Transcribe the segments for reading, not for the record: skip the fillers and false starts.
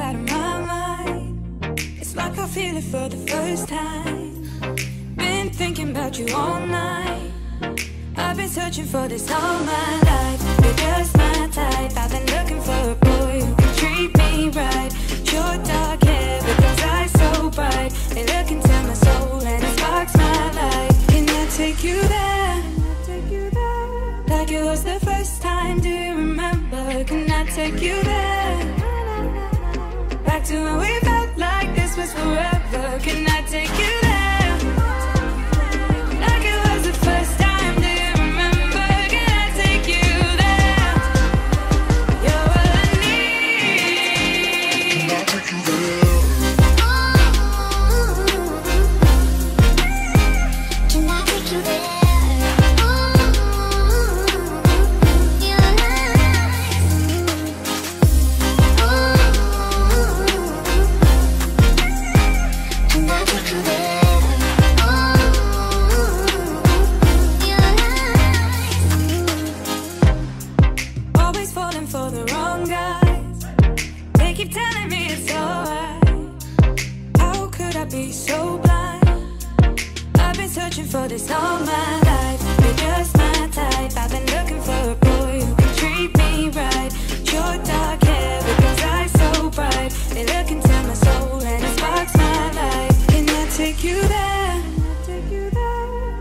out of my mind. It's like I feel it for the first time. Been thinking about you all night. I've been searching for this all my life. You're just my type. I've been looking for a boy who can treat me right. Your dark hair with those eyes so bright, they look into my soul and it sparks my life. Can I take you there? Like it was the first time, do you remember? Can I take you there? Back to when we felt like this was forever. Can I take you there? Like it was the first time, do you remember? Can I take you there? You're all I need. Can I take you there? Can I take you there? For the wrong guys, they keep telling me it's alright. How could I be so blind? I've been searching for this all my life. You're just my type. I've been looking for a boy who can treat me right. Your dark hair with those eyes so bright, they look into my soul and it sparks my life. Can I take you there?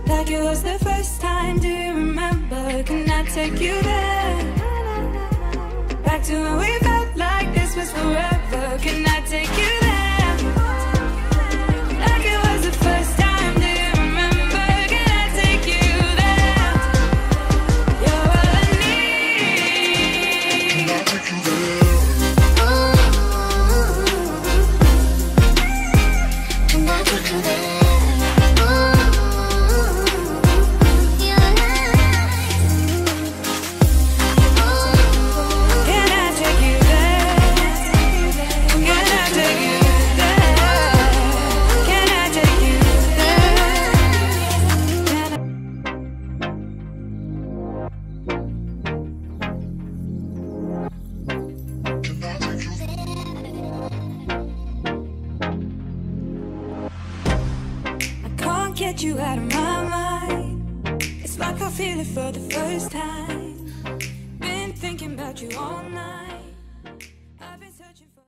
Like it was the first time, do you remember? Can I take you there? Back to when we felt like this was forever. Can I take you there? Like it was the first time, do you remember? Can I take you there? You're all I need. Can I take you there? Can I take you there? Get you out of my mind. It's like I feel it for the first time. Been thinking about you all night.